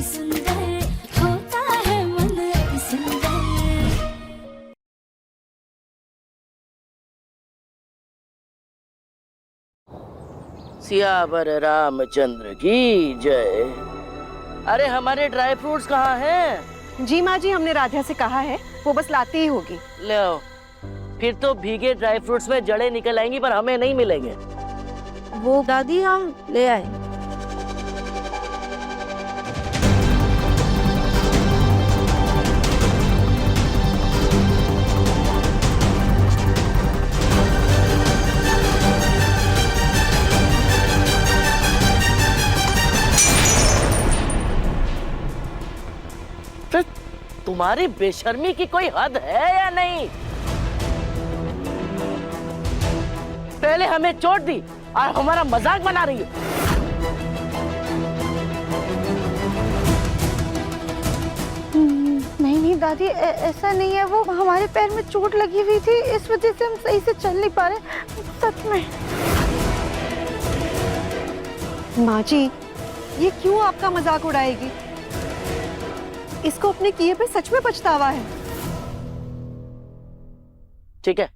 अति सुंदर, होता है मन अति सुंदर। सियावर रामचंद्र की जय। अरे हमारे ड्राई फ्रूट्स कहाँ हैं? जी माँ जी, हमने राधा से कहा है, वो बस लाती ही होगी। ले आओ। फिर तो भीगे ड्राई फ्रूट्स में जड़ें निकल आएंगी, पर हमें नहीं मिलेंगे। वो दादी हम ले आए। तो तुम्हारी बेशर्मी की कोई हद है या नहीं? पहले हमें चोट दी और हमारा मजाक बना रही है। नहीं नहीं दादी, ऐसा नहीं है। वो हमारे पैर में चोट लगी हुई थी, इस वजह से हम सही से चल नहीं पा रहे, सच में। माँ जी, ये क्यों आपका मजाक उड़ाएगी? इसको अपने किए पे सच में पछतावा है। ठीक है,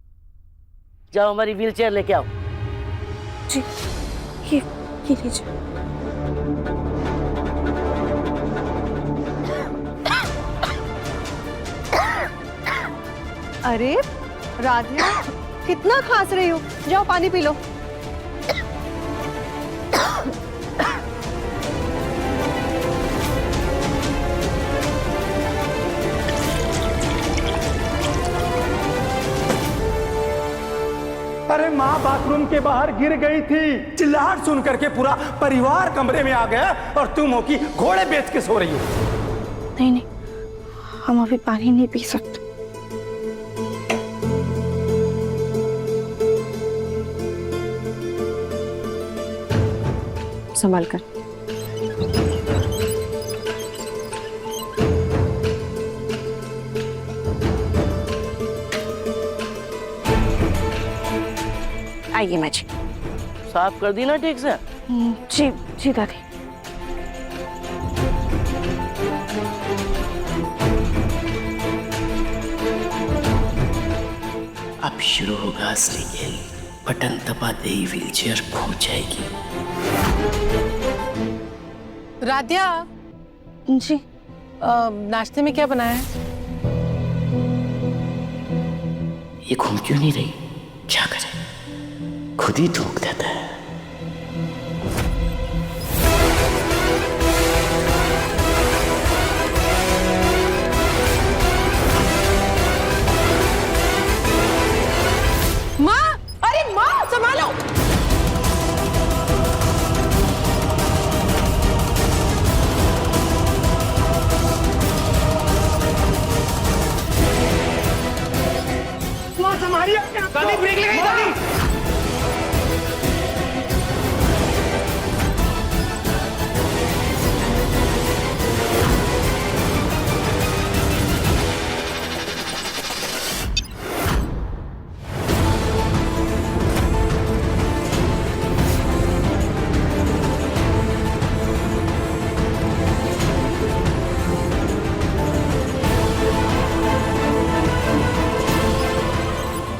जाओ हमारी व्हीलचेयर लेके आओ। जी, ये लीजिए। अरे राधिया, कितना खांस रही हो? जाओ पानी पी लो। अरे माँ बाथरूम के बाहर गिर गई थी। चिल्लाहट सुन करके पूरा परिवार कमरे में आ गया और तुम हो कि घोड़े बेच के सो रही हो। नहीं नहीं, हम अभी पानी नहीं पी सकते। संभाल कर। आइए माँ जी। साफ कर दी ना ठीक से? जी जी दादी। अब शुरू होगा असली खेल। बटन दबाते ही व्हीलचेयर पहुंच जाएगी। राधिया जी, नाश्ते में क्या बनाया है? ये घूम क्यों नहीं रही? क्या करे, खुद ही थूक देता है। माँ, अरे माँ संभालो। माँ संभालिए। दादी ब्रेक लगाइए दादी।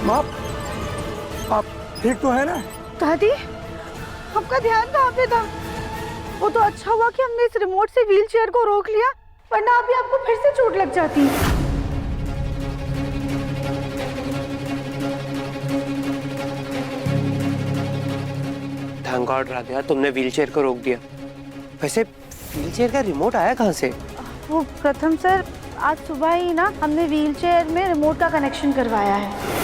माँ, आप ठीक तो है ना? दादी, आपका ध्यान कहाँ पे था? वो तो अच्छा हुआ कि हमने इस रिमोट से व्हीलचेयर को रोक लिया, वरना अभी आपको फिर से चोट लग जाती। थैंक गॉड राधिया, तुमने व्हीलचेयर को रोक दिया। वैसे व्हीलचेयर का रिमोट आया कहाँ से? वो प्रथम सर, आज सुबह ही ना हमने व्हीलचेयर में रिमोट का कनेक्शन करवाया है।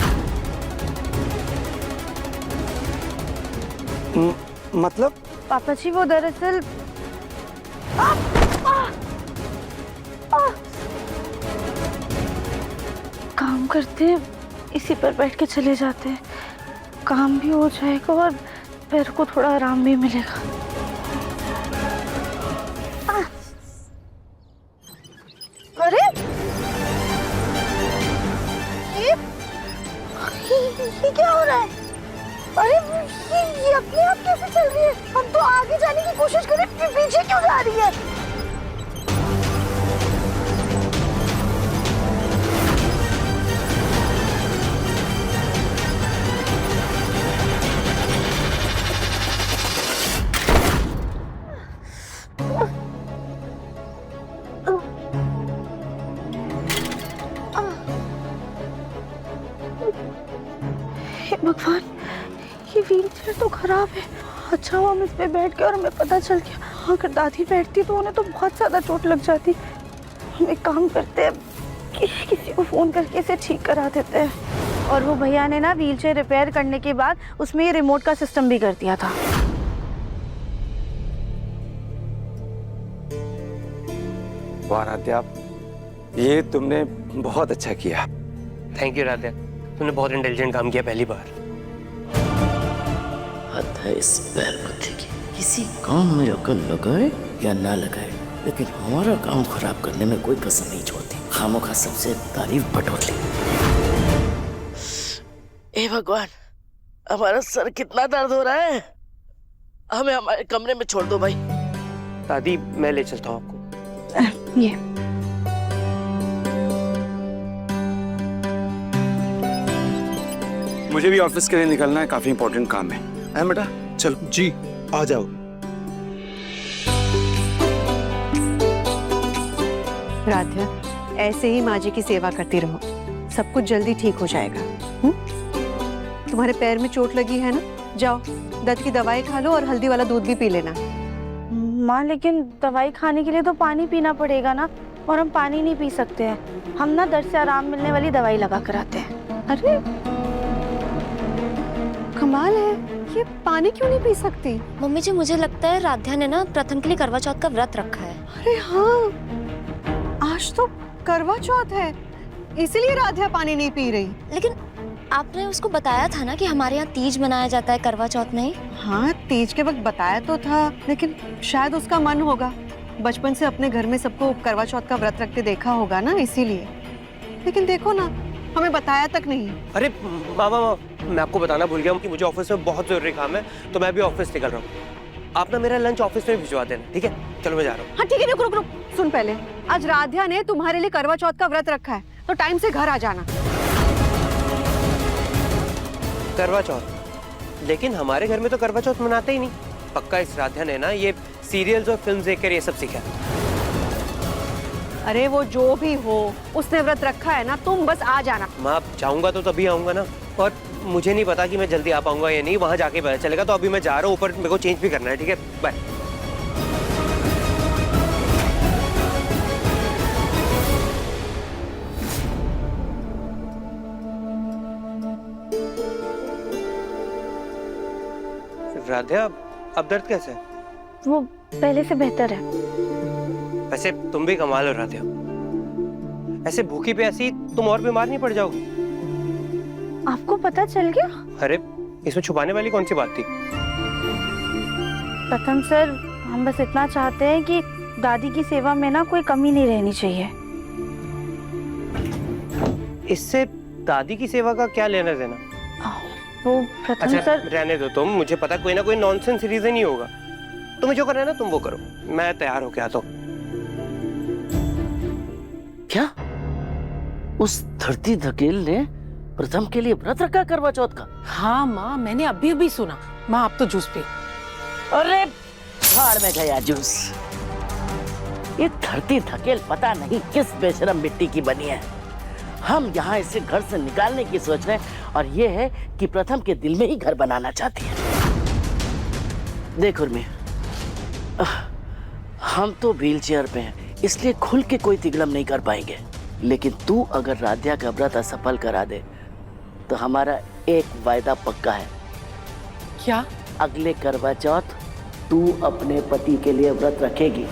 मतलब? पापा जी, वो दरअसल काम करते इसी पर बैठ के चले जाते हैं, काम भी हो जाएगा और पैर को थोड़ा आराम भी मिलेगा। अरे ये क्या हो रहा है? अरे ये अपने आप कैसे चल रही है? हम तो आगे जाने की कोशिश कर रहे हैं, पीछे क्यों जा रही है? भगवान, ये व्हील चेयर तो खराब है। अच्छा हुआ हम इस पे बैठ गए और हमें पता चल गया। अगर दादी बैठती तो उन्हें तो बहुत ज्यादा चोट लग जाती। हम एक काम करते हैं, किसी को फोन करके इसे ठीक करा देते हैं। और वो भैया ने ना व्हील चेयर रिपेयर करने के बाद उसमें ये रिमोट का सिस्टम भी कर दिया था। वाह राध्या, ये तुमने बहुत अच्छा किया। थैंक यू राध्या, तुमने बहुत इंटेलिजेंट काम किया पहली बार। हद है इस बैल बुद्धि की। किसी काम में अकल लगाए या ना लगाए, लेकिन हमारा काम खराब करने में कोई कसर नहीं छोड़ती। खामोखा सबसे तारीफ बटोर ली। ए भगवान, हमारा सर कितना दर्द हो रहा है। हमें हमारे कमरे में छोड़ दो भाई। दादी मैं ले चलता हूँ आपको। ये मुझे भी ऑफिस के लिए निकलना है, काफी इंपॉर्टेंट काम है बेटा। चलो जी आ जाओ। राध्या, ऐसे ही माँ जी की सेवा करती रहो, सब कुछ जल्दी ठीक हो जाएगा। तुम्हारे पैर में चोट लगी है ना, जाओ दर्द की दवाई खा लो और हल्दी वाला दूध भी पी लेना। माँ, लेकिन दवाई खाने के लिए तो पानी पीना पड़ेगा ना, और हम पानी नहीं पी सकते हैं। हम ना दर्द से आराम मिलने वाली दवाई लगा कर आते हैं। अरे कमाल है, ये पानी क्यों नहीं पी सकती? मम्मी जी, मुझे लगता है राध्या ने ना प्रथम के लिए करवा चौथ का व्रत रखा है। अरे हाँ, आज तो करवा चौथ है, इसीलिए राध्या पानी नहीं पी रही। लेकिन आपने उसको बताया था ना कि हमारे यहाँ तीज मनाया जाता है करवा चौथ नहीं? हाँ, तीज के वक्त बताया तो था, लेकिन शायद उसका मन होगा। बचपन से अपने घर में सबको करवा चौथ का व्रत रखते देखा होगा ना, इसीलिए। लेकिन देखो ना, हमें बताया तक नहीं। अरे मामा, मैं आपको बताना भूल गया हूँ कि मुझे ऑफिस में बहुत जरूरी काम है, तो मैं अभी ऑफिस निकल रहा हूँ। आप ना मेरा लंच ऑफिस में भिजवा देना, ठीक है? चलो मैं जा रहा हूँ। हाँ ठीक है, रुक रुक रुक, सुन पहले। आज राध्या ने तुम्हारे लिए करवा चौथ का व्रत रखा है, तो टाइम से घर आ जाना। करवा चौथ? लेकिन हमारे घर में तो करवा चौथ मनाते ही नहीं। पक्का इस राध्या ने ना ये सीरियल्स और फिल्म देखकर ये सब सीखा। अरे वो जो भी हो, उसने व्रत रखा है ना, तुम बस आ जाना। माँ, जाऊंगा तो तभी आऊंगा ना, और मुझे नहीं पता कि मैं जल्दी आ पाऊंगा या नहीं, वहां जाके पता चलेगा। तो अभी मैं जा रहा हूँ ऊपर, मेरे को चेंज भी करना है, ठीक है? बाय। राध्या, अब दर्द कैसे है? वो पहले से बेहतर है। वैसे तुम भी कमाल हो राध्या, ऐसे भूखी प्यासी तुम और बीमार नहीं पड़ जाओगी। आपको पता चल गया? अरे इसमें छुपाने वाली कौन सी बात थी? प्रथम सर, हम बस इतना चाहते हैं कि दादी की सेवा में ना कोई कमी नहीं रहनी चाहिए। इससे दादी की सेवा का क्या लेना देना? वो प्रथम अच्छा सर, रहने दो तुम, मुझे पता कोई ना कोई नॉनसेंस रीजन ही होगा। तुम्हें जो करना है ना तुम वो करो, मैं तैयार होके आता हूँ। क्या उस धरती धकेल ने प्रथम के लिए व्रत रखा करवा चौथ का? हाँ माँ, मैंने अभी अभी सुना। माँ आप तो जूस पी। अरे भाड़ में गया जूस। ये धरती धकेल पता नहीं किस बेशरम मिट्टी की बनी है। हम यहाँ इसे घर से निकालने की सोच रहे हैं, और ये है कि प्रथम के दिल में ही घर बनाना चाहती है। देख उर्मी, हम तो व्हील चेयर पे हैं, इसलिए खुल के कोई तिगड़म नहीं कर पाएंगे। लेकिन तू अगर राध्या का व्रत असफल करा दे तो हमारा एक वायदा पक्का है। क्या? अगले करवा चौथ तू अपने पति के लिए व्रत रखेगी।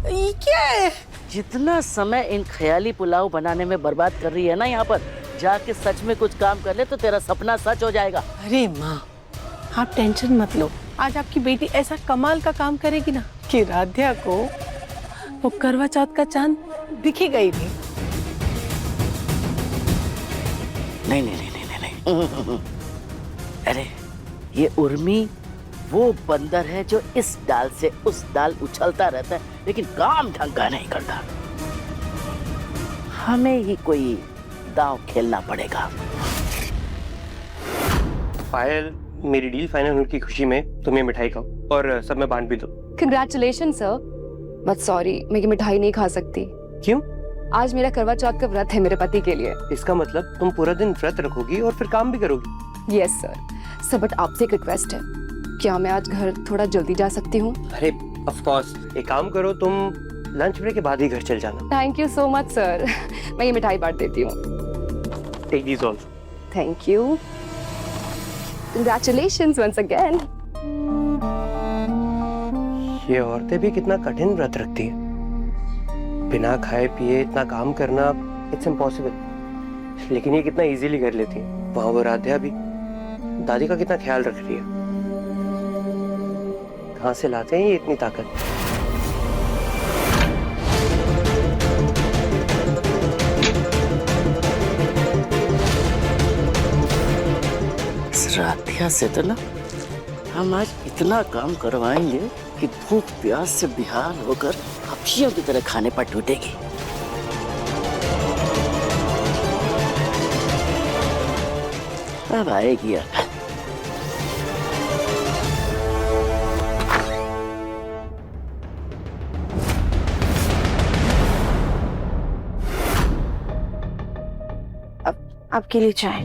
ये क्या है? जितना समय इन ख्याली पुलाव बनाने में बर्बाद कर रही है ना, यहाँ पर जाके सच में कुछ काम कर ले तो तेरा सपना सच हो जाएगा। अरे माँ, आप टेंशन मत लो। आज आपकी बेटी ऐसा कमाल का काम करेगी ना कि राध्या को वो करवा चौथ का चांद दिखेगा ही नहीं। नहीं नहीं नहीं नहीं नहीं, नहीं। अरे ये उर्मी वो बंदर है जो इस डाल से उस डाल उछलता रहता है, लेकिन काम ढंग का नहीं करता। हमें ही कोई दांव खेलना पड़ेगा। पायल, मेरी डील फाइनल होने की खुशी में तुम ये मिठाई खाओ और सब में बांट भी दो। कंग्रेचुलेशन सर, बट सॉरी मैं ये मिठाई नहीं खा सकती। क्यों? आज मेरा करवा चौथ का व्रत है मेरे पति के लिए। इसका मतलब तुम पूरा दिन व्रत रखोगी और फिर काम भी करोगी? यस सर, बट आपसे एक रिक्वेस्ट है, क्या मैं आज घर थोड़ा जल्दी जा सकती हूँ? अरे ऑफ कोर्स, एक काम करो, तुम लंच ब्रेक के बाद ही घर चल जाना। Thank you so much sir, मैं ये मिठाई बांट देती हूँ। Take these also. Thank you, congratulations once again. ये औरतें भी कितना कठिन व्रत रखती हैं। बिना खाए पिए इतना काम करना, इट्स इम्पॉसिबल। लेकिन ये कितना इजीली कर लेती है। वहां वो राध्या भी दादी का कितना ख्याल रख रही है। कहाँ से लाते हैं ये इतनी ताकत? इस राधिया से तो ना हम आज इतना काम करवाएंगे कि भूख प्यास से बेहाल होकर हफ्शियों की तरह खाने पर टूटेगी। अब आएगी अकल। आपके लिए चाय।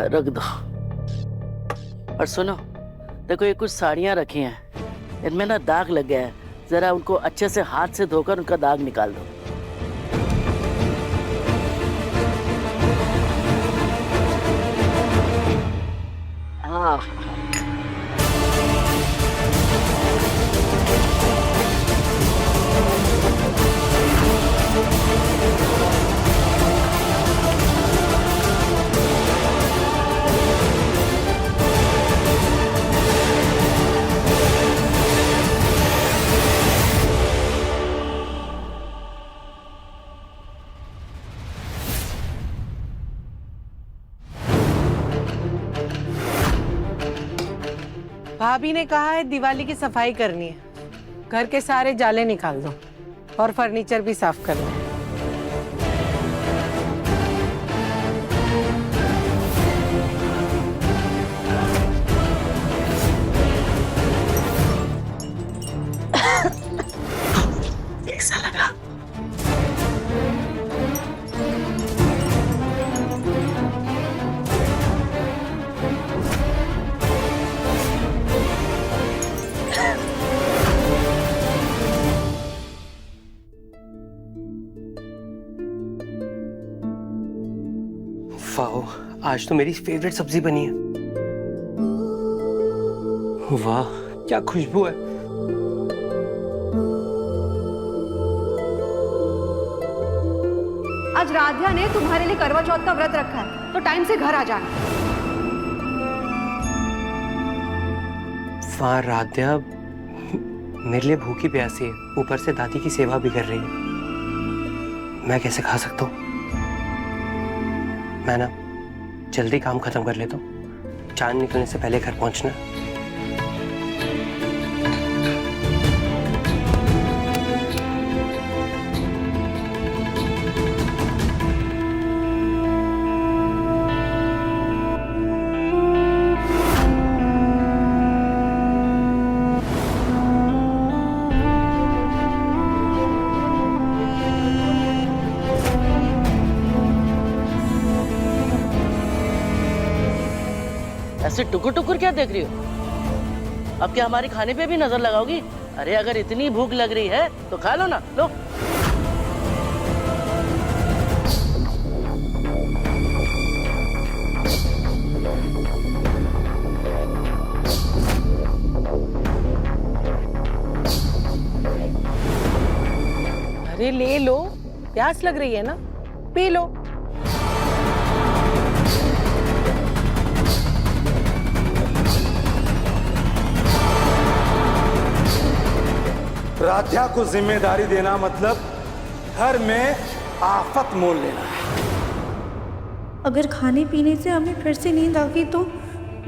रख दो। और सुनो, देखो ये कुछ साड़ियाँ रखी हैं, इनमें ना दाग लग गया है, जरा उनको अच्छे से हाथ से धोकर उनका दाग निकाल दो। हाँ, भाभी ने कहा है दिवाली की सफाई करनी है, घर के सारे जाले निकाल दो और फर्नीचर भी साफ कर लो। कैसा लगा? वाह, आज तो मेरी फेवरेट सब्जी बनी है। वाह, क्या खुशबू है। आज राध्या ने तुम्हारे लिए करवा चौथ का व्रत रखा है, तो टाइम से घर आ जाना। वाह, राध्या मेरे लिए भूखी प्यासी है, ऊपर से दादी की सेवा भी कर रही है। मैं कैसे खा सकता हूँ? मैं ना जल्दी काम खत्म कर लेता हूँ, चांद निकलने से पहले घर पहुंचना। ऐसे टुकुर टुकुर क्या देख रही हो? अब क्या हमारे खाने पे भी नजर लगाओगी? अरे अगर इतनी भूख लग रही है तो खा लो ना, लो। अरे ले लो, प्यास लग रही है ना, पी लो। राध्या को जिम्मेदारी देना मतलब घर में आफत मोल लेना है। अगर खाने पीने से हमें फिर से नींद आ गई तो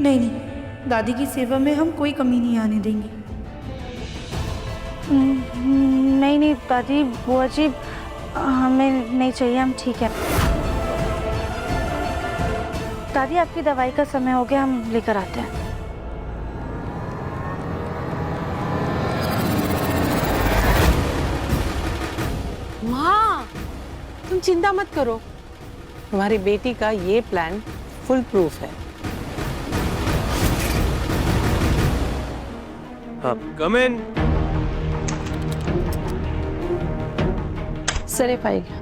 नहीं, दादी की सेवा में हम कोई कमी नहीं आने देंगे। नहीं दादी, बुआ जी हमें नहीं चाहिए, हम ठीक है। दादी आपकी दवाई का समय हो गया, हम लेकर आते हैं। माँ, तुम चिंता मत करो, तुम्हारी बेटी का ये प्लान फुल प्रूफ है। हाँ, कम इन। सिर्फ आएगा।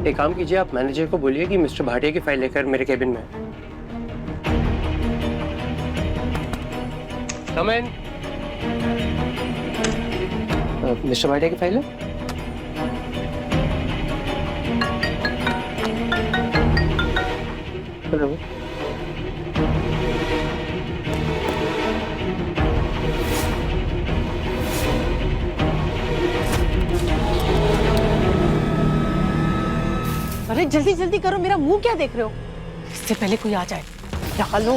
एक काम कीजिए, आप मैनेजर को बोलिए कि मिस्टर भाटिया की फाइल लेकर मेरे केबिन में आए। कम इन। मिस्टर भाटिया की फाइल है? हेलो। अरे जल्दी जल्दी करो, मेरा मुंह क्या देख रहे हो? इससे पहले कोई आ जाए। क्या लो?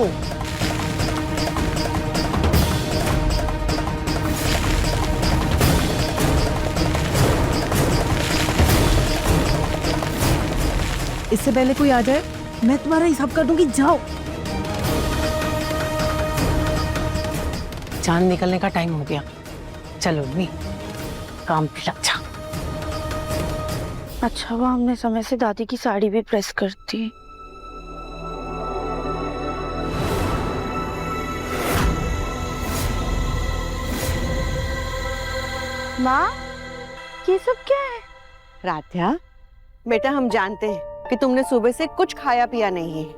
इससे पहले कोई आ जाए, मैं तुम्हारा हिसाब कर दूंगी, जाओ। चांद निकलने का टाइम हो गया, चलो नी काम पे लग जा। अच्छा हुआ हमने समय से दादी की साड़ी भी प्रेस कर दी। माँ, ये सब क्या है? राध्या, बेटा हम जानते हैं कि तुमने सुबह से कुछ खाया पिया नहीं है,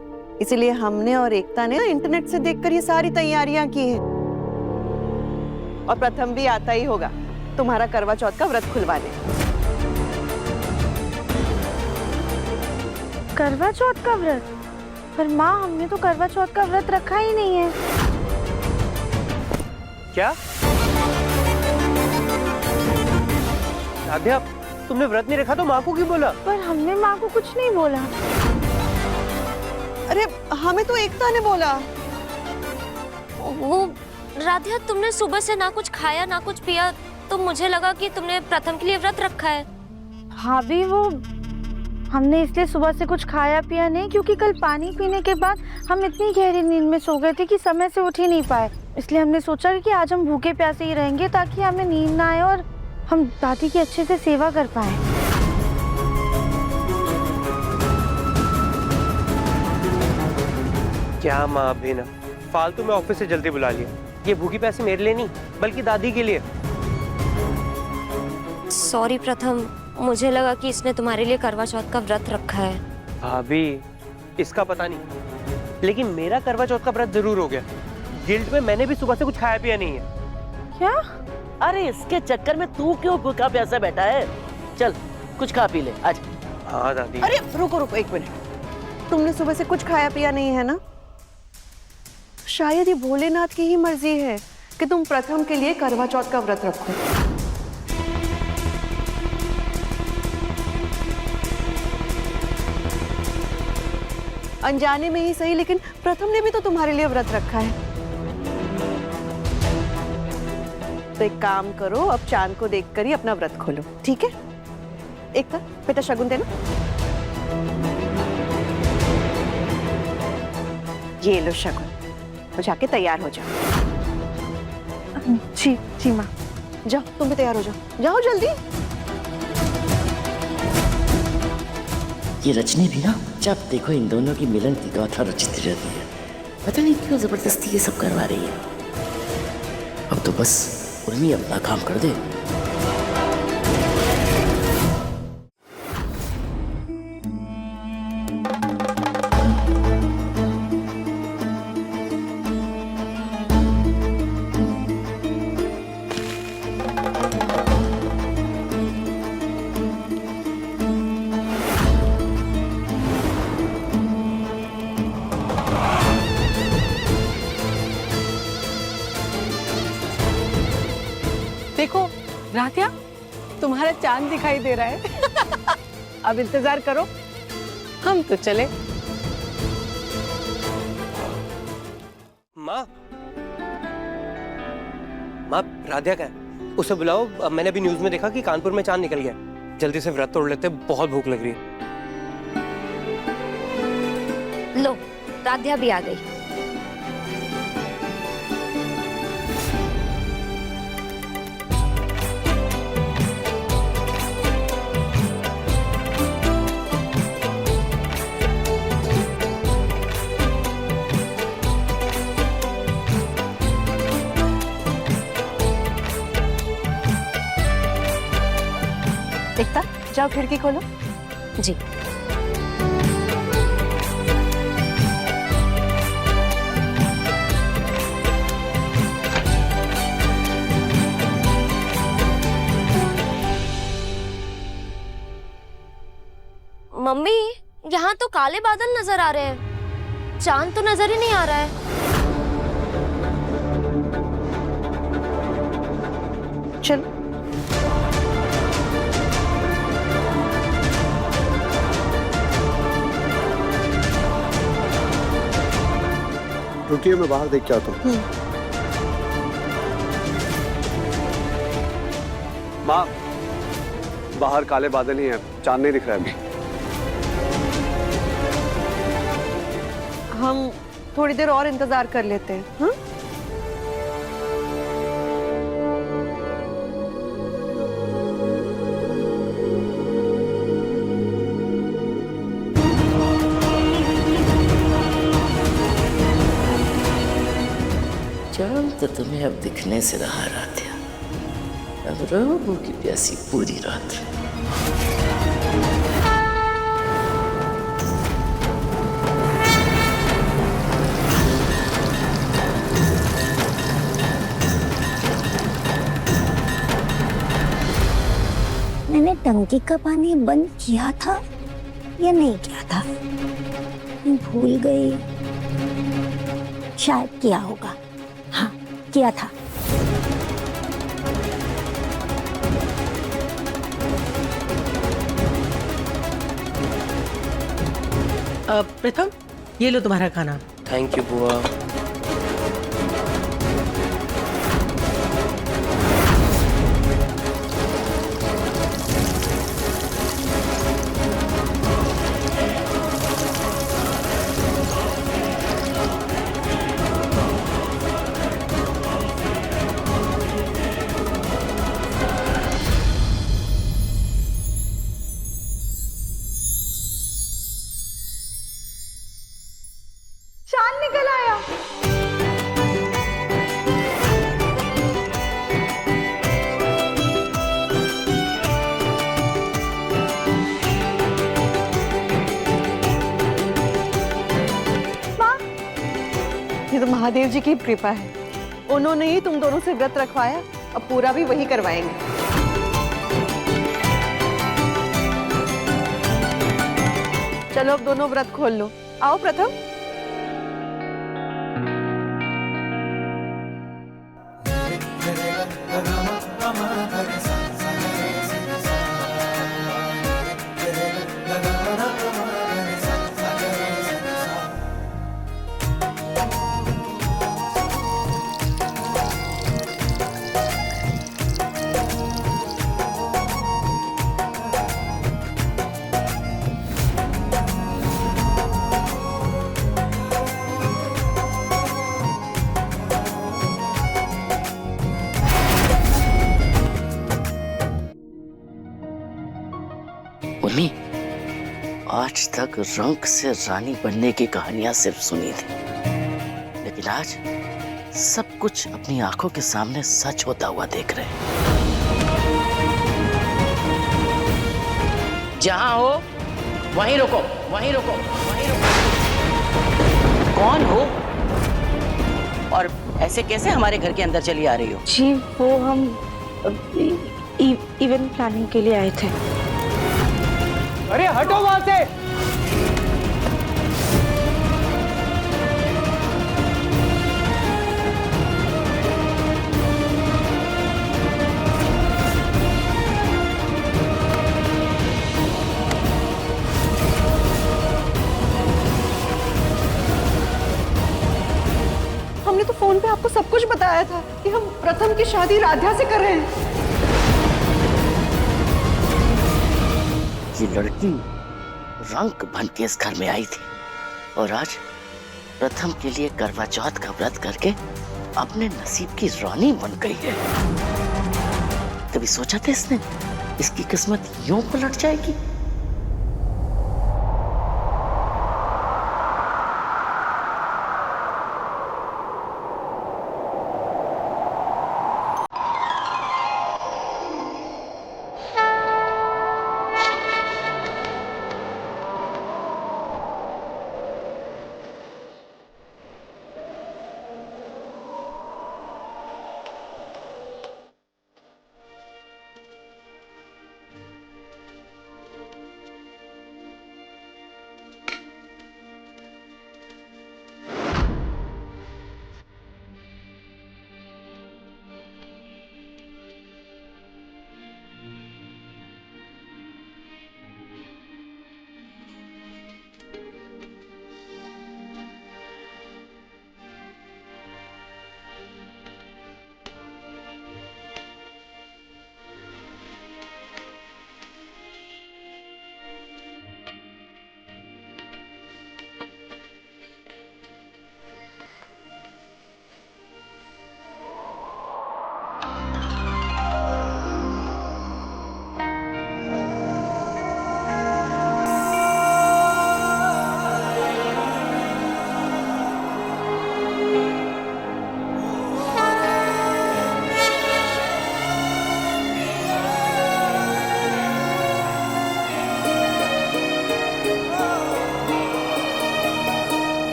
इसलिए हमने और एकता ने इंटरनेट से देखकर ये सारी तैयारियां की हैं। और प्रथम भी आता ही होगा तुम्हारा करवा चौथ का व्रत खुलवाने। करवा चौथ का व्रत? पर माँ, हमने तो करवा चौथ का व्रत रखा ही नहीं है। क्या? राध्या, तुमने व्रत नहीं रखा तो माँ को क्यों बोला? पर हमने माँ को कुछ नहीं बोला। अरे हमें तो एकता ने बोला। वो राधिया, तुमने सुबह से ना कुछ खाया ना कुछ पिया, तो मुझे लगा कि तुमने प्रथम के लिए व्रत रखा है। हाँ भी, वो हमने इसलिए सुबह से कुछ खाया पिया नहीं, क्योंकि कल पानी पीने के बाद हम इतनी गहरी नींद में सो गए थे कि समय से उठ ही नहीं पाए। इसलिए हमने सोचा कि आज हम भूखे प्यासे ही रहेंगे, ताकि हमें नींद ना आए और हम दादी की अच्छे से सेवा कर पाए। क्या माँ भी ना, फालतू में ऑफिस से जल्दी बुला लिया। ये भूखी प्यासी मेरे लिए नहीं, बल्कि दादी के लिए। सॉरी प्रथम, मुझे लगा कि इसने तुम्हारे लिए करवा चौथ का व्रत रखा है। भाभी, इसका पता नहीं, लेकिन मेरा करवा चौथ का व्रत जरूर हो गया। गिल्ट में मैंने भी सुबह से कुछ खाया पिया नहीं है। क्या? अरे इसके चक्कर में तू क्यों भूखा प्यासा बैठा है? चल कुछ खा पी ले आज। हाँ दादी। अरे रुको रुको एक मिनट, तुमने सुबह से कुछ खाया पिया नहीं है ना? शायद ये भोलेनाथ की ही मर्जी है कि तुम प्रथम के लिए करवा चौथ का व्रत रखो। अनजाने में ही सही, लेकिन प्रथम ने भी तो तुम्हारे लिए व्रत रखा है। तो एक काम करो, अब चांद को देखकर ही अपना व्रत खोलो, ठीक है? एकता, बेटा शगुन देना। ये लो शगुन, तो जाके तैयार हो जाओ। जी जी माँ। जाओ, तुम भी तैयार हो जाओ, जाओ जल्दी। ये रजनी भी ना, जब देखो इन दोनों की मिलन की गाथा रचती रहती है। पता नहीं क्यों जबरदस्ती ये सब करवा रही है। अब तो बस उर्मी अपना काम कर दे। देखो राधिया, तुम्हारा चांद दिखाई दे रहा है। अब इंतजार करो, हम तो चले। माँ, माँ, राधिया का है, उसे बुलाओ। अब मैंने अभी न्यूज में देखा कि कानपुर में चांद निकल गया। जल्दी से व्रत तोड़ लेते, बहुत भूख लग रही है। लो, राध्या भी आ गई। एकता, जाओ खिड़की खोलो। जी। मम्मी, यहाँ तो काले बादल नजर आ रहे हैं, चांद तो नजर ही नहीं आ रहा है। चलो। रुकिए, मैं बाहर देख के आता हूँ। माँ, बाहर काले बादल ही हैं, चांद नहीं दिख रहा है अभी। हम थोड़ी देर और इंतजार कर लेते हैं। हाँ? चांद तो तुम्हें अब दिखने से रहा राध्या, अब रहो की प्यासी पूरी रात। मैंने टंकी का पानी बंद किया था या नहीं किया था, भूल गई। शायद किया होगा, हाँ किया था। प्रथम, ये लो तुम्हारा खाना। थैंक यू बुआ। चांद निकल आया। ये तो महादेव जी की कृपा है, उन्होंने ही तुम दोनों से व्रत रखवाया, अब पूरा भी वही करवाएंगे। चलो अब दोनों व्रत खोल लो। आओ प्रथम। उन्हीं आज तक रंक से रानी बनने की कहानियां सिर्फ सुनी थी, लेकिन आज सब कुछ अपनी आंखों के सामने सच होता हुआ देख रहे हैं। जहां हो वहीं रुको, वहीं रुको, वहीं रुको। कौन हो और ऐसे कैसे हमारे घर के अंदर चली आ रही हो? जी वो हम इवेंट प्लानिंग के लिए आए थे। अरे हटो वहां से। हमने तो फोन पे आपको सब कुछ बताया था कि हम प्रथम की शादी राध्या से कर रहे हैं। ये लड़की रंक बन के इस घर में आई थी और आज प्रथम के लिए करवा चौथ का व्रत करके अपने नसीब की रानी बन गई है। कभी सोचा था इसने इसकी किस्मत यूं पलट जाएगी?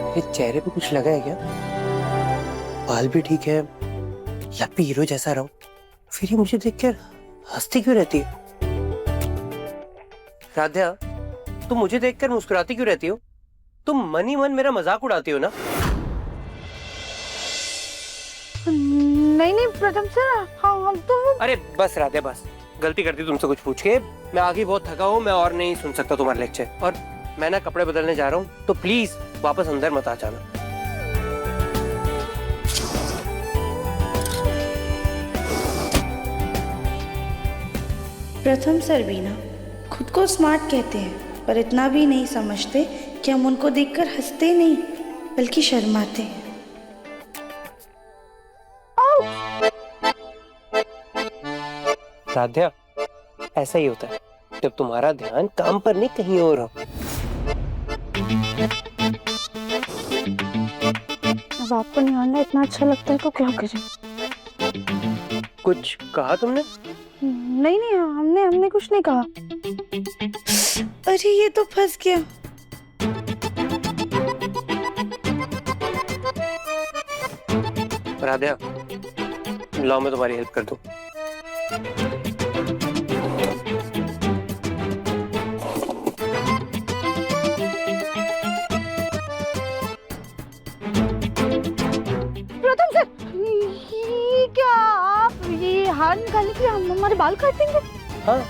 ये चेहरे पे कुछ लगा है क्या? बाल भी ठीक है, लब भी हीरो जैसा रहा हूं, फिर ये मुझे देखकर हंसती क्यों रहती है? राध्या, तुम मुझे देखकर मुस्कुराती क्यों रहती हो? तुम मन ही मन मेरा मजाक उड़ाती हो ना? नहीं नहीं प्रथम सर, हाँ हम तो। अरे बस राधे बस, गलती करती तुमसे कुछ पूछ के। मैं आगे बहुत थका हूँ, मैं और नहीं सुन सकता तुम्हारा लेक्चर, और मैं ना कपड़े बदलने जा रहा हूँ, तो प्लीज वापस अंदर मत आ जाना। प्रथम सर भी ना खुद को स्मार्ट कहते हैं, पर इतना भी नहीं समझते कि हम उनको देखकर हंसते नहीं बल्कि शर्माते हैं। राध्या, ऐसा ही होता है जब तुम्हारा ध्यान काम पर नहीं कहीं और हो। अब आपको निहालना इतना अच्छा लगता है तो क्या करें? कुछ कहा तुमने? नहीं नहीं, हमने कुछ नहीं कहा। अरे ये तो फंस गया। राध्या, लाओ मैं तुम्हारी हेल्प कर दूं। प्रथम सर, ये क्या आप ये हार निकालने के लिए हम हमारे बाल काट देंगे? हाँ,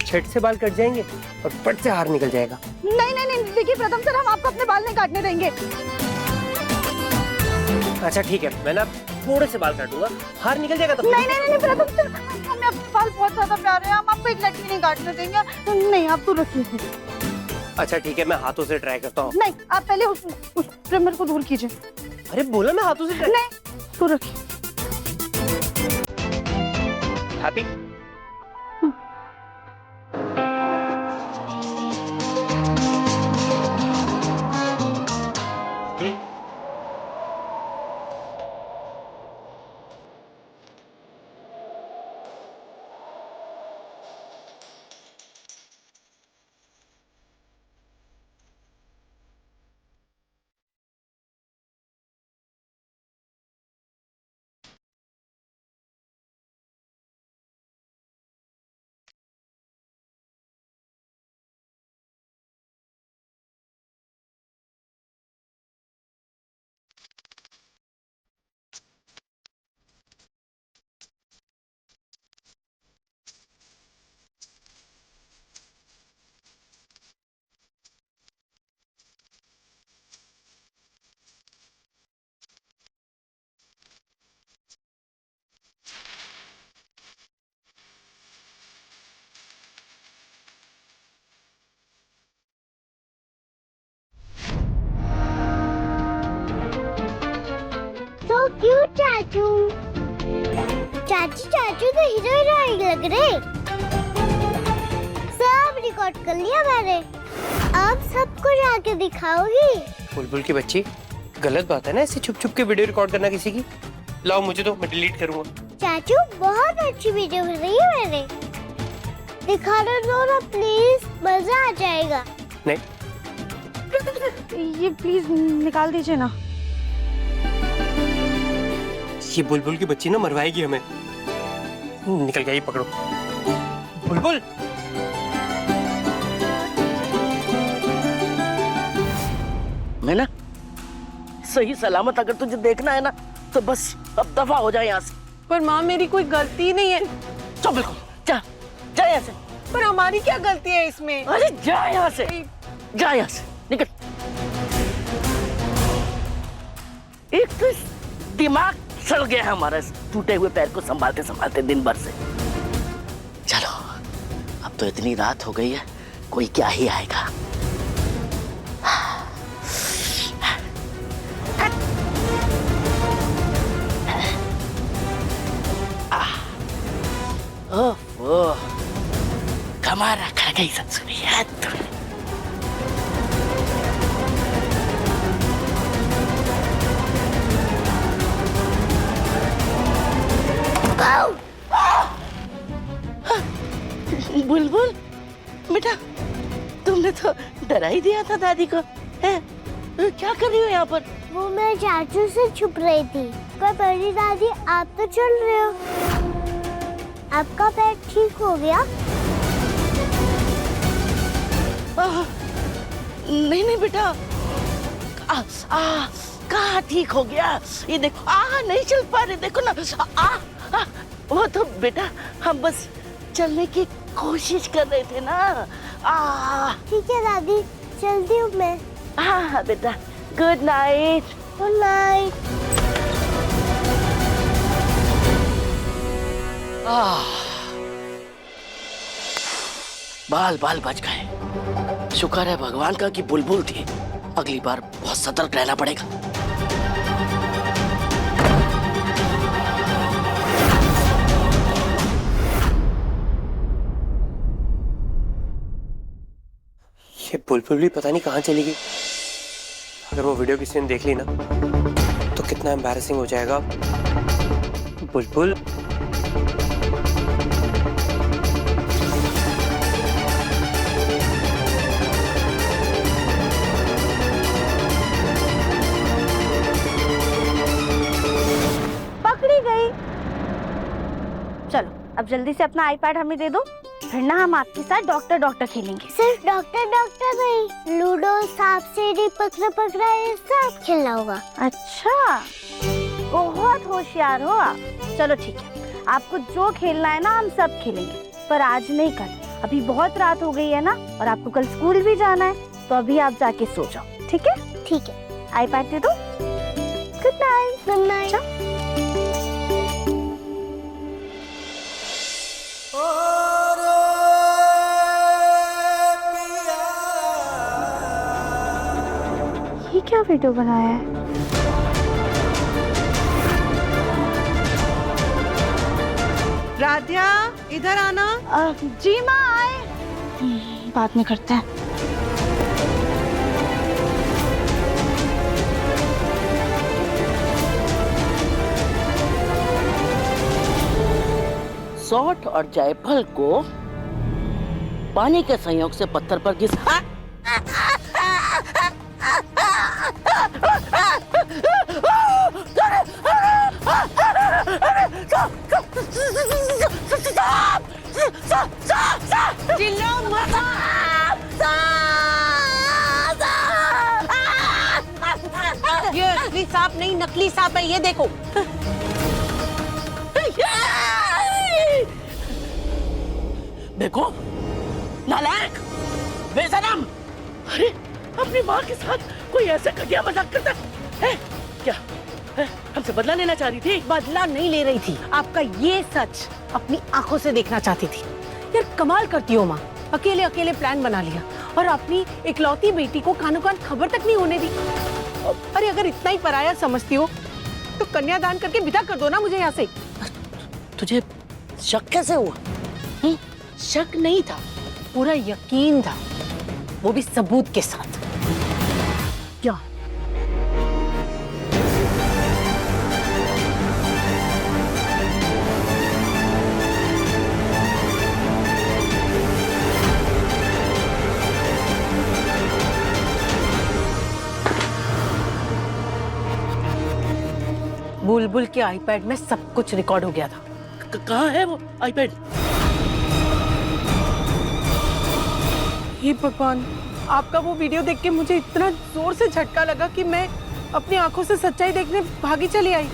छट से बाल कट जाएंगे और पट से हार निकल जाएगा। नहीं नहीं नहीं, देखिए प्रथम सर, हम आपको अपने बाल नहीं काटने देंगे। अच्छा ठीक है, मैं ना थोड़े से बाल काटूंगा, हार निकल जाएगा तब। नहीं नहीं नहीं प्रथम सर, हमें आपके बाल बहुत ज्यादा प्यारे हैं, हम आपको एक लड़की नहीं काटने देंगे। नहीं, आप तो रखिए। अच्छा ठीक है, मैं हाथों से ट्राई करता हूँ। नहीं, आप पहले उस ट्रिमर को दूर कीजिए। अरे बोला मैं हाथों से ट्राई। नहीं, तो रखिए। हैप्पी? चाचू चाचू चाचू तो हीरो हीरोइन लग रहे। सब रिकॉर्ड कर लिया मैंने, अब सबको जाके दिखाओगी। बुलबुल की बच्ची, गलत बात है ना ऐसे छुप छुप के वीडियो रिकॉर्ड करना किसी की। लाओ मुझे दो, मैं डिलीट करूंगा। चाचू बहुत अच्छी वीडियो बन रही है मैंने, दिखा दो ना प्लीज, मजा आ जाएगा। नहीं, ये प्लीज निकाल दीजिए ना। ये बुलबुल की बच्ची ना मरवाएगी हमें। निकल गई, पकड़ो बुलबुल। मैं ना सही सलामत अगर तुझे देखना है ना तो बस अब दफा हो जाए यहाँ से। पर माँ मेरी कोई गलती नहीं है। चल बिल्कुल, जा जा यहाँ से। पर हमारी क्या गलती है इसमें? अरे जा यहाँ से, जा यहाँ से, निकल। एक तो दिमाग सड़ गया है हमारा इस टूटे हुए पैर को संभालते संभालते दिन भर से। चलो अब तो इतनी रात हो गई है, कोई क्या ही आएगा। ओह, कमाल रखा गई ससुरी है तूने। बुलबुल बेटा, तुमने तो डरा ही दिया था दादी को। है क्या कर रही हो यहाँ पर? वो मैं चाचू से छुप रही थी। पर बड़ी दादी आप तो चल रहे हो, आपका पैर ठीक हो गया? नहीं बेटा, कहाँ ठीक हो गया? ये देखो, नहीं चल पा रहे, देखो ना। वो तो बेटा हम बस चलने की कोशिश कर रहे थे ना। ठीक है दादी, चलती हूँ मैं। हाँ बेटा, गुड नाइट। Good night. बाल बाल बच गए। शुक्र है भगवान का कि बुलबुल थी, अगली बार बहुत सतर्क रहना पड़ेगा। ये बुलबुल भी पता नहीं कहाँ चली गई। अगर वो वीडियो किसी ने देख ली ना तो कितना एम्बैरेसिंग हो जाएगा। बुलबुल, पकड़ी गई। चलो अब जल्दी से अपना आईपैड हमें दे दो, फिर ना हम आपके साथ डॉक्टर डॉक्टर खेलेंगे। सिर्फ डॉक्टर डॉक्टर नहीं, लूडो, सांप सीढ़ी, पकड़ा पकड़ा, ये सब खेलना होगा। अच्छा, बहुत होशियार हो आप। चलो ठीक है, आपको जो खेलना है ना हम सब खेलेंगे, पर आज नहीं कल। अभी बहुत रात हो गई है ना, और आपको कल स्कूल भी जाना है, तो अभी आप जाके सो जाओ। ठीक है? ठीक है। आईपैड दे दो। Good night. Good night. ये क्या वीडियो बनाया है? राध्या, इधर आना। जी माँ, आए। बाद में करते हैं। सौंठ और जायफल को पानी के संयोग से पत्थर पर घिस। चिल्लाओ मत। ये असली सांप नहीं, नकली सांप है, ये देखो। देखो नालायक, बेशरम। अरे अपनी माँ के साथ कोई ऐसा घटिया मजाक करता है क्या? है? हमसे बदला लेना चाह रही थी? बदला नहीं ले रही थी, आपका ये सच अपनी आंखों से देखना चाहती थी। यार कमाल करती हो माँ, अकेले अकेले प्लान बना लिया और अपनी इकलौती बेटी को कानो कान खबर तक नहीं होने दी। अरे अगर इतना ही पराया समझती हो तो कन्यादान करके विदा कर दो ना मुझे यहाँ से। तुझे शक कैसे हुआ? शक नहीं था, पूरा यकीन था, वो भी सबूत के साथ। क्या? बुलबुल के आईपैड में सब कुछ रिकॉर्ड हो गया था। कहाँ है वो आईपैड? हे भगवान, आपका वो वीडियो देख के मुझे इतना जोर से झटका लगा कि मैं अपनी आंखों से सच्चाई देखने भागी चली आई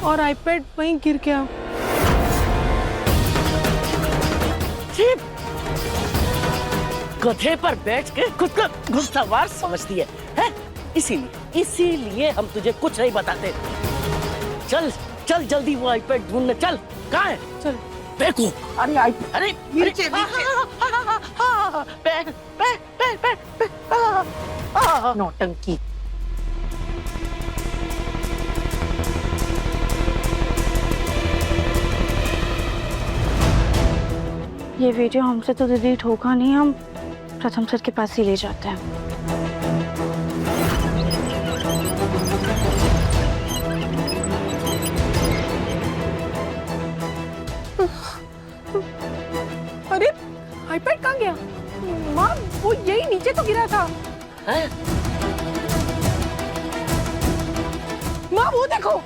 और आईपैड वहीं गिर गया। गधे पर बैठ के खुद को गुस्तावार समझती है? इसीलिए हम तुझे कुछ नहीं बताते। चल चल जल्दी वो आईपैड ढूंढने चल। कहाँ है? चल। बेवकूफ। अरे अरे नीचे, नौटंकी। ये वीडियो हमसे तो डिलीट होगा नहीं, हम प्रथम सर के पास ही ले जाते हैं। अरे आईपैड कहाँ गया? माँ, वो यही नीचे तो गिरा था। हैं? माँ वो देखो।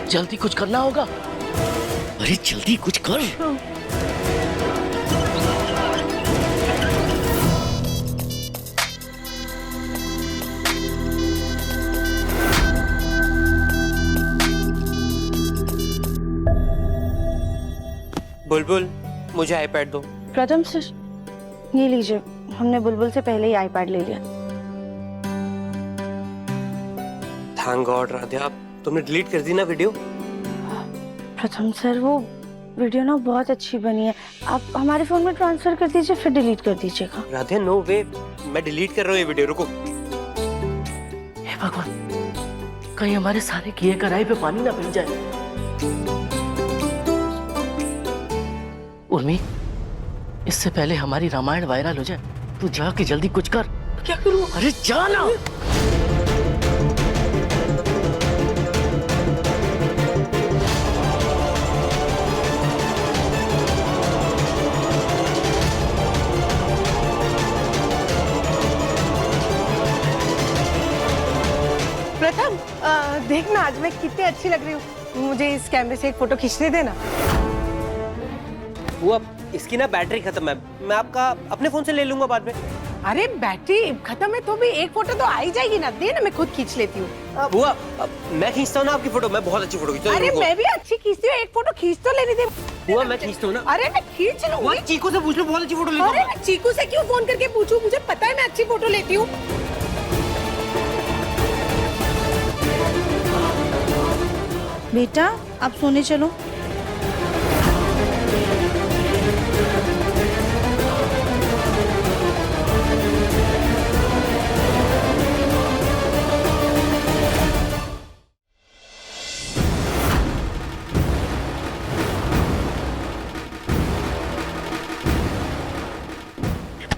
जल्दी कुछ करना होगा। अरे जल्दी कुछ कर। बुलबुल, मुझे आईपैड दो। प्रथम सर, ये लीजिए, हमने बुलबुल से पहले ही आईपैड ले लिया। थैंक गॉड राधिया, तुमने डिलीट कर दी ना वीडियो? प्रथम सर, वो वीडियो ना बहुत अच्छी बनी है, आप हमारे फोन में ट्रांसफर कर दीजिए, फिर डिलीट कर दीजिएगा। राधिया नो वे, मैं डिलीट कर रहा हूँ ये वीडियो, रुको। हे भगवान, कहीं हमारे सारे किए कराई पे पानी ना फिर जाए। उर्मी, इससे पहले हमारी रामायण वायरल हो जाए, तू जाके जल्दी कुछ कर। क्या करूँ? अरे जाना। प्रथम, देखना आज मैं कितनी अच्छी लग रही हूँ। मुझे इस कैमरे से एक फोटो खींचने देना। वो अब इसकी ना बैटरी खत्म है, मैं आपका अपने फोन से ले लूंगा बाद में। अरे बैटरी खत्म है तो भी एक फोटो तो आ ही जाएगी ना, दे ना, मैं खुद खींच लेती हूँ। बुआ, मैं खींचता हूँ ना आपकी फोटो, मैं बहुत अच्छी फोटो खींचता हूँ। अरे मैं भी अच्छी खींचती हूँ, एक फोटो खींच तो लेने दे। बुआ मैं खींचता हूँ ना। अरे मैं खींच लूंगी। चीकू से पूछ लो, बहुत अच्छी फोटो लेता हूँ। अरे मैं चीकू से क्यों फोन करके पूछूं, मुझे पता है मैं अच्छी फोटो लेती हूँ। बेटा, आप सोने चलो।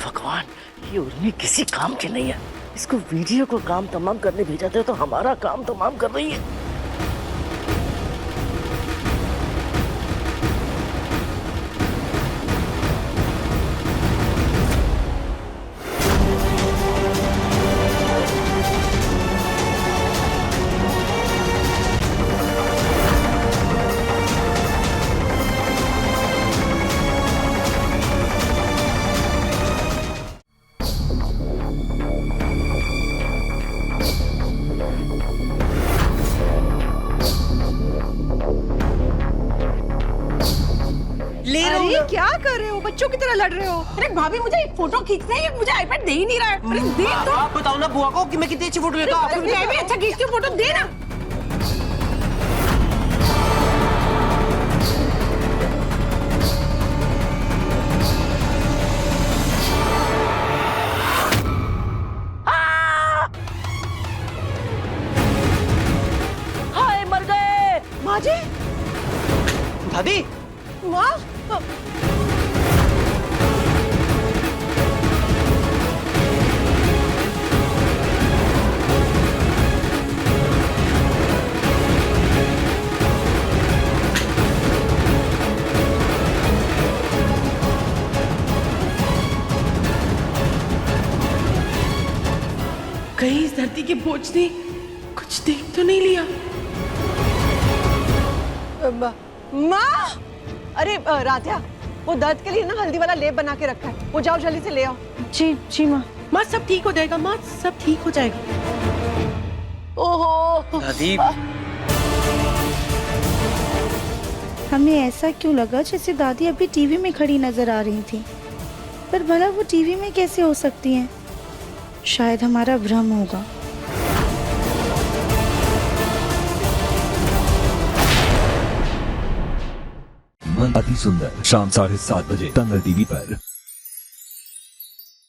भगवान, ये उर्मी किसी काम की नहीं है। इसको वीडियो को काम तमाम करने भेजा थे तो हमारा काम तमाम कर रही है। अरे क्या कर रहे हो, बच्चों की तरह लड़ रहे हो। अरे भाभी, मुझे एक फोटो खींचना है, मुझे आईपैड दे ही नहीं रहा है। अरे दे तो। आप बताओ ना बुआ को कि मैं कितनी अच्छी फोटो लेता हूँ। मैं भी अच्छा खींचती हूँ, फोटो दे ना। धरती के बोझ ने कुछ देख तो नहीं लिया? माँ! अरे राध्या, वो दर्द के लिए ना हल्दी वाला लेप बना के रखा है, वो जाओ जल्दी से ले आओ। जी जी माँ। माँ सब ठीक हो जाएगा, माँ सब ठीक हो जाएगा। ओहो दादी, हमें ऐसा क्यों लगा जैसे दादी अभी टीवी में खड़ी नजर आ रही थी, पर भला वो टीवी में कैसे हो सकती हैं? शायद हमारा भ्रम होगा। मन अति सुंदर शाम 7:30 बजे तंगल टीवी पर।